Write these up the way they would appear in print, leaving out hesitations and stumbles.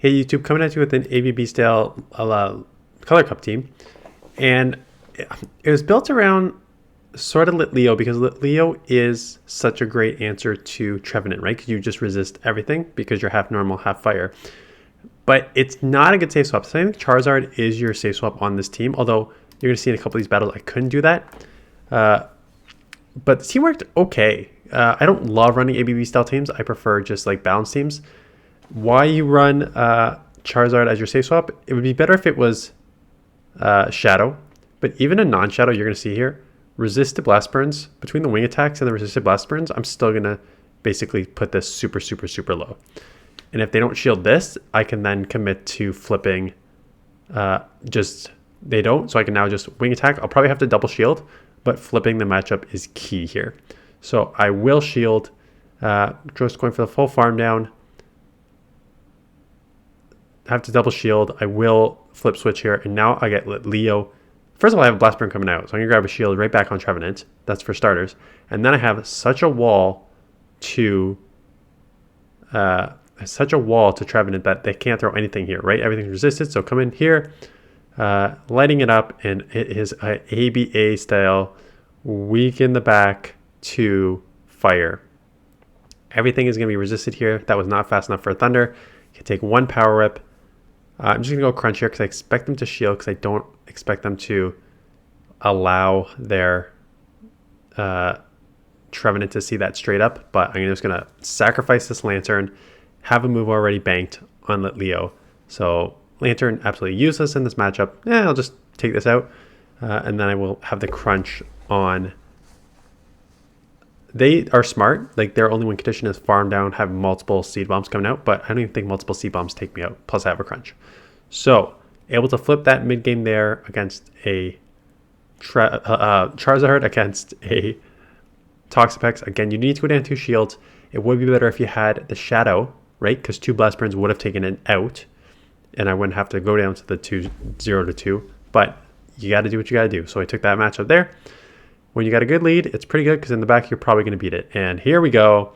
Hey YouTube, coming at you with an ABB style color cup team. And it was built around sort of Litleo because Litleo is such a great answer to Trevenant, right? Because you just resist everything because you're half normal, half fire. But it's not a good safe swap. So I think Charizard is your safe swap on this team, although you're going to see in a couple of these battles I couldn't do that. But the team worked okay. I don't love running ABB style teams. I prefer just like balanced teams. Why you run Charizard as your safe swap? It would be better if it was Shadow, but even a non-Shadow, you're going to see here, resisted blast burns. Between the wing attacks and the resisted blast burns, I'm still going to basically put this super, super, super low. And if they don't shield this, I can then commit to flipping they don't, so I can now just wing attack. I'll probably have to double shield, but flipping the matchup is key here. So I will shield, just going for the full farm down. Have to double shield. I will flip switch here, and now I get Litleo. First of all, I have a blast burn coming out, so I'm gonna grab a shield right back on Trevenant. That's for starters, and then I have such a wall to Trevenant that they can't throw anything here, right? Everything's resisted. So come in here, lighting it up, and it is a ABA style, weaken the back to fire. Everything is gonna be resisted here. That was not fast enough for a Thunder. You can take one power rip. I'm just going to go crunch here because I expect them to shield because I don't expect them to allow their Trevenant to see that straight up. But I'm just going to sacrifice this Lanturn, have a move already banked on Litleo. So Lanturn absolutely useless in this matchup. I'll just take this out. And then I will have the crunch on. They are smart. Like their only win condition is farm down, have multiple seed bombs coming out, but I don't even think multiple seed bombs take me out. Plus I have a crunch. So able to flip that mid game there against a Charizard against a Toxapex. Again, you need to go down 2 shields. It would be better if you had the Shadow, right? Because 2 blast burns would have taken it out and I wouldn't have to go down to the 0 to 2, but you got to do what you got to do. So I took that matchup there. When you got a good lead, it's pretty good because in the back, you're probably going to beat it. And here we go.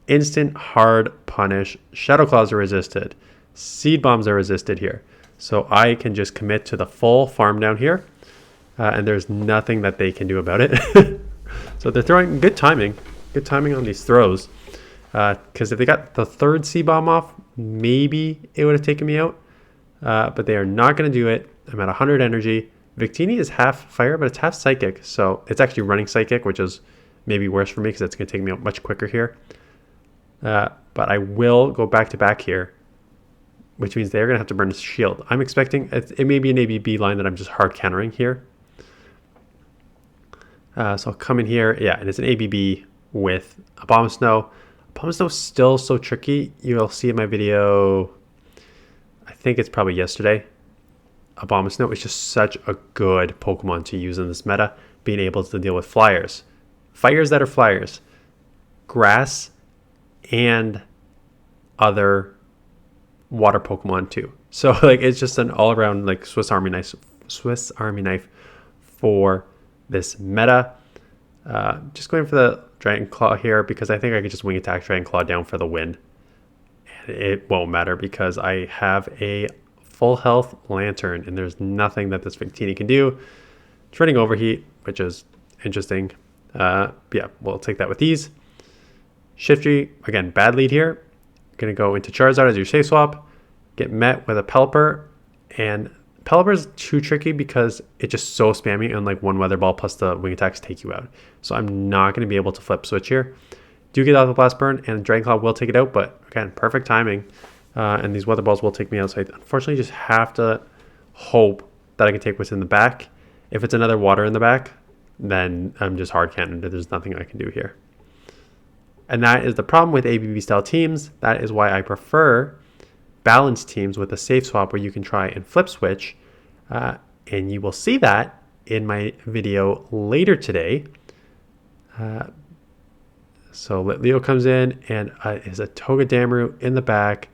Instant hard punish. Shadow Claws are resisted. Seed Bombs are resisted here. So I can just commit to the full farm down here. And there's nothing that they can do about it. So they're throwing good timing. Good timing on these throws. Because if they got the 3rd Seed Bomb off, maybe it would have taken me out. But they are not going to do it. I'm at 100 energy. Victini is half fire, but it's half psychic. So it's actually running psychic, which is maybe worse for me because it's going to take me out much quicker here. But I will go back to back here, which means they're going to have to burn this shield. I'm expecting it may be an ABB line that I'm just hard countering here. So I'll come in here. Yeah, and it's an ABB with Abomasnow. Abomasnow is still so tricky. You'll see in my video, I think it's probably yesterday. Abomasnow is just such a good Pokemon to use in this meta, being able to deal with flyers. Fires that are flyers. Grass and other water Pokemon too. So like it's just an all-around like Swiss Army knife for this meta. Just going for the Dragon Claw here because I think I could just wing attack Dragon Claw down for the win. And it won't matter because I have a full health Lanturn, and there's nothing that this Victini can do. It's running overheat, which is interesting. Yeah, we'll take that with ease. Shiftry, again, bad lead here. Gonna go into Charizard as your safe swap. Get met with a Pelipper, and Pelipper is too tricky because it's just so spammy, and like 1 Weather Ball plus the wing attacks take you out. So I'm not gonna be able to flip switch here. Do get out the blast burn, and Dragon Claw will take it out, but again, perfect timing. And these Weather Balls will take me out. So I unfortunately just have to hope that I can take what's in the back. If it's another water in the back, then I'm just hard cannoned. There's nothing I can do here. And that is the problem with ABB style teams. That is why I prefer balanced teams with a safe swap where you can try and flip switch. And you will see that in my video later today. So Litleo comes in and is a Togedemaru in the back.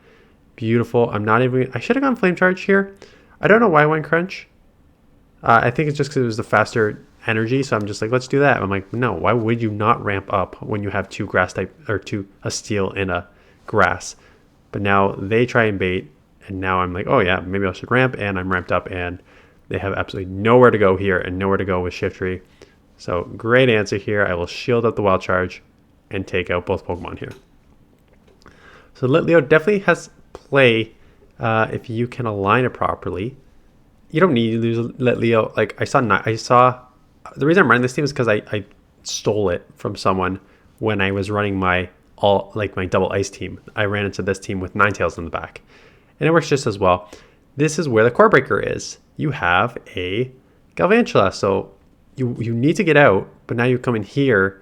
Beautiful. I should have gone Flame Charge here. I don't know why I went Crunch. I think it's just because it was the faster energy. So I'm just like, let's do that. I'm like, no, why would you not ramp up when you have 2 grass type or a steel and a grass? But now they try and bait And now I'm like, oh yeah, maybe I should ramp, and I'm ramped up, and they have absolutely nowhere to go here and nowhere to go with Shiftry. So great answer here. I will shield up the Wild Charge and take out both Pokemon here. So Litleo definitely has play if you can align it properly. You don't need to lose Litleo. Like I saw the reason I'm running this team is because I stole it from someone when I was running my double ice team. I ran into this team with Ninetales in the back, and it works just as well. This is where the core breaker is. You have a Galvantula, so you need to get out, but now you come in here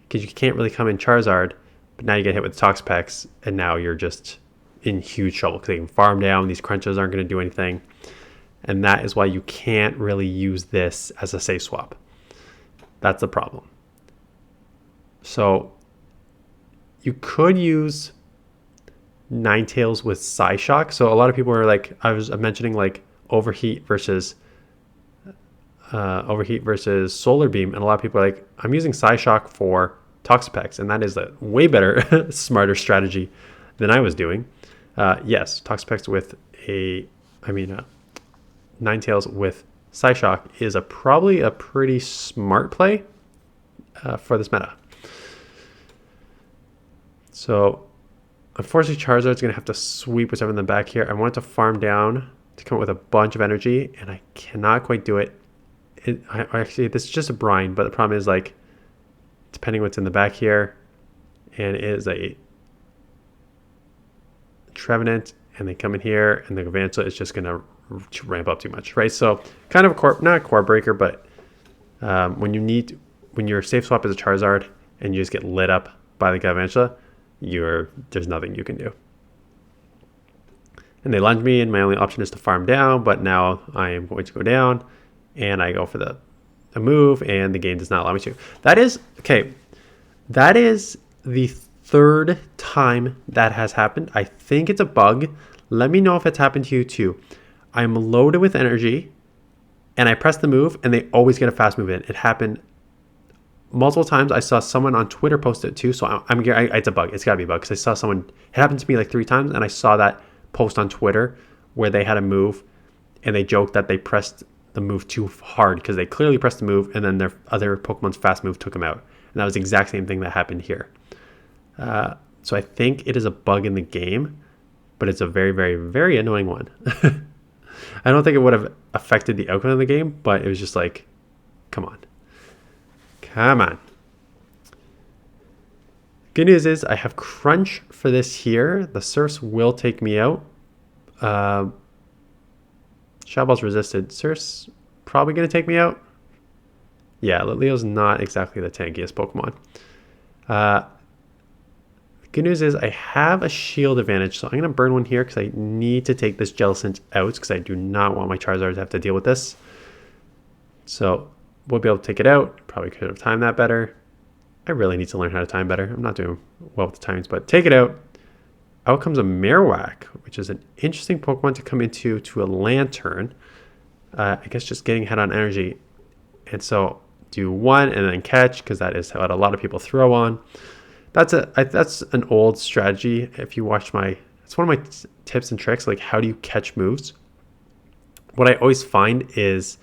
because you can't really come in Charizard, but now you get hit with Toxapex, and now you're just in huge trouble because they can farm down. These crunches aren't going to do anything, and that is why you can't really use this as a safe swap. That's the problem. So you could use Ninetales with Psyshock. So a lot of people are like, I was mentioning like overheat versus Solar Beam, and a lot of people are like, I'm using Psyshock for Toxapex, and that is a way better, smarter strategy than I was doing. Yes, Toxapex with Ninetales with Psyshock is probably a pretty smart play for this meta. So unfortunately, Charizard's going to have to sweep whatever in the back here. I want to farm down to come up with a bunch of energy, and I cannot quite do it. Actually, this is just a brine, but the problem is, like, depending what's in the back here, and it is a Trevenant, and they come in here, and the Galvantula is just going to ramp up too much, right? So kind of not a core breaker, but when your safe swap is a Charizard and you just get lit up by the Galvantula, there's nothing you can do. And they lunge me, and my only option is to farm down, but now I am going to go down, and I go for the move, and the game does not allow me to. That is the third time that has happened. I think it's a bug. Let me know if it's happened to you too. I'm loaded with energy, and I press the move, and they always get a fast move in. It happened multiple times. I saw someone on Twitter post it too, so it's a bug. It's got to be a bug, because I saw someone. It happened to me like 3 times, and I saw that post on Twitter where they had a move, and they joked that they pressed the move too hard because they clearly pressed the move, and then their other Pokemon's fast move took them out. And that was the exact same thing that happened here. So I think it is a bug in the game, but it's a very, very, very annoying one. I don't think it would have affected the outcome of the game, but it was just like, come on. Come on. Good news is I have Crunch for this here. The Surfs will take me out. Shadow Ball's resisted. Surf's probably going to take me out. Yeah, Litleo's not exactly the tankiest Pokemon. Good news is I have a shield advantage, so I'm going to burn one here because I need to take this Jellicent out because I do not want my Charizard to have to deal with this. So we'll be able to take it out. Probably could have timed that better. I really need to learn how to time better. I'm not doing well with the timings, but take it out. Out comes a Marowak, which is an interesting Pokemon to come into to a Lanturn. I guess just getting ahead on energy. And so do one and then catch, because that is what a lot of people throw on. That's an old strategy. If you watch it's one of my tips and tricks, like how do you catch moves? What I always find is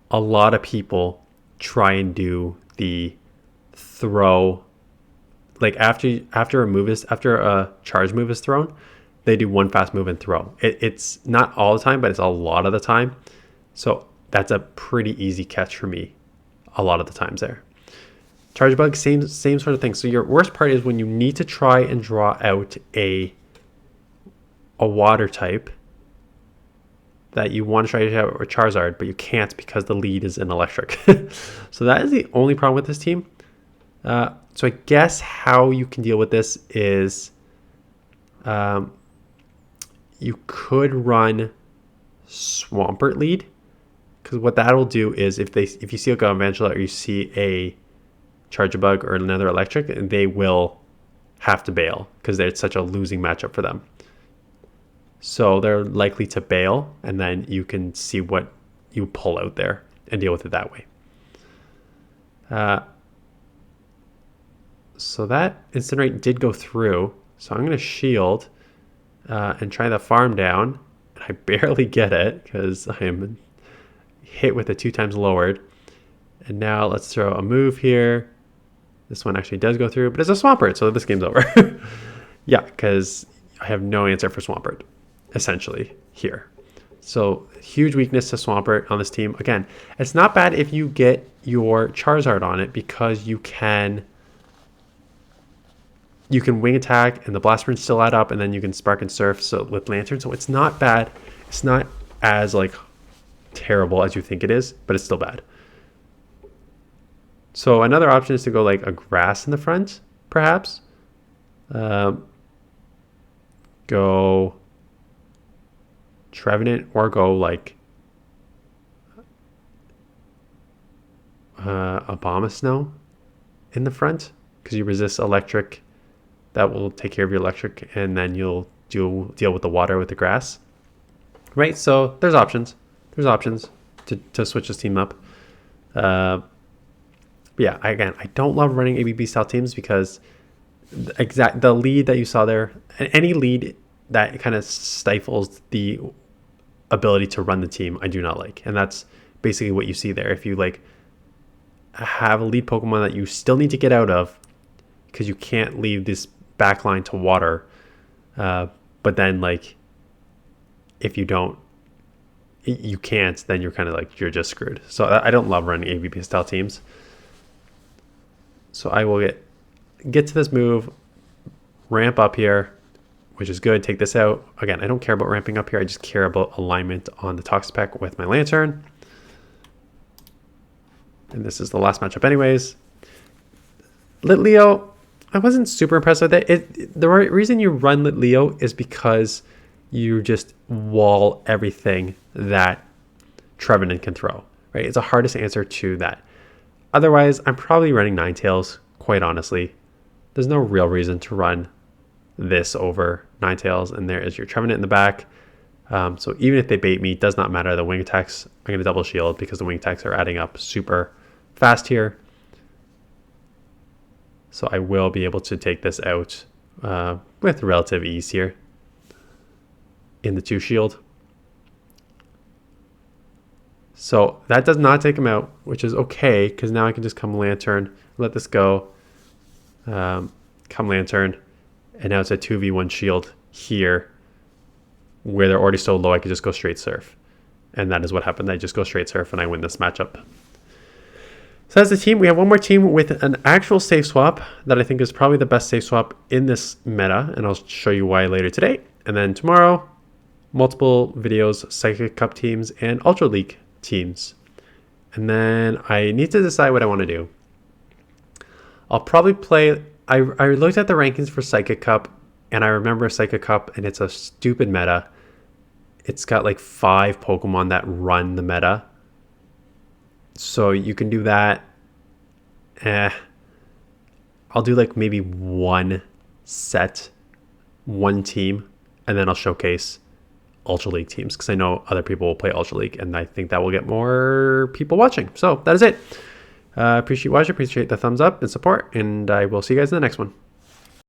a lot of people try and do the throw, like after a charge move is thrown, they do one fast move and throw. It's not all the time, but it's a lot of the time. So that's a pretty easy catch for me a lot of the times there. Charge Bug, same sort of thing. So your worst part is when you need to try and draw out a water type that you want to try to have a Charizard, but you can't because the lead is in electric. So that is the only problem with this team. So I guess how you can deal with this is you could run Swampert lead, because what that'll do is if you see a Galvantula or you see a Charjabug or another electric, they will have to bail because it's such a losing matchup for them. So they're likely to bail, and then you can see what you pull out there and deal with it that way. So that Incinerate did go through. So I'm going to shield and try the farm down. I barely get it because I am hit with it 2 times lowered. And now let's throw a move here. This one actually does go through, but it's a Swampert, so this game's over. Yeah, because I have no answer for Swampert, essentially, here. So, huge weakness to Swampert on this team. Again, it's not bad if you get your Charizard on it because you can wing attack and the Blast Burn still add up, and then you can Spark and Surf with Lanturn. So it's not bad. It's not as like terrible as you think it is, but it's still bad. So another option is to go like a Grass in the front, perhaps. Go Trevenant or go like Abomasnow in the front because you resist electric. That will take care of your electric, and then you'll deal with the water with the grass. Right, so there's options. There's options to switch this team up. But yeah, again, I don't love running ABB style teams because the lead that you saw there, any lead that kind of stifles the ability to run the team, I do not like. And that's basically what you see there. If you like have a lead Pokemon that you still need to get out of because you can't leave this backline to water, but then like if you don't, you can't, then you're kind of like, you're just screwed. So I don't love running ABB style teams. So I will get to this move, ramp up here, which is good. Take this out. Again, I don't care about ramping up here. I just care about alignment on the Toxapex with my Lanturn. And this is the last matchup anyways. Litleo, I wasn't super impressed with it. The reason you run Litleo is because you just wall everything that Trevenant can throw, right? It's the hardest answer to that. Otherwise, I'm probably running Ninetales, quite honestly. There's no real reason to run this over Ninetales, and there is your Trevenant in the back. So even if they bait me, it does not matter. The wing attacks, I'm going to double shield because the wing attacks are adding up super fast here. So I will be able to take this out with relative ease here in the 2 shield. So that does not take him out, which is okay because now I can just come Lanturn, let this go, come Lanturn, and now it's a 2v1 shield here where they're already so low I could just go straight Surf. And that is what happened. I just go straight Surf and I win this matchup. So that's the team. We have one more team with an actual safe swap that I think is probably the best safe swap in this meta, and I'll show you why later today. And then tomorrow, multiple videos, Psychic Cup teams, and Ultra League teams. And then I need to decide what I want to do. I'll probably play... I looked at the rankings for Psychic Cup, and I remember Psychic Cup, and it's a stupid meta. It's got like 5 Pokemon that run the meta. So you can do that. I'll do like maybe 1 set, 1 team, and then I'll showcase Ultra League teams because I know other people will play Ultra League, and I think that will get more people watching. So that is it. Appreciate watching, appreciate the thumbs up and support, and I will see you guys in the next one.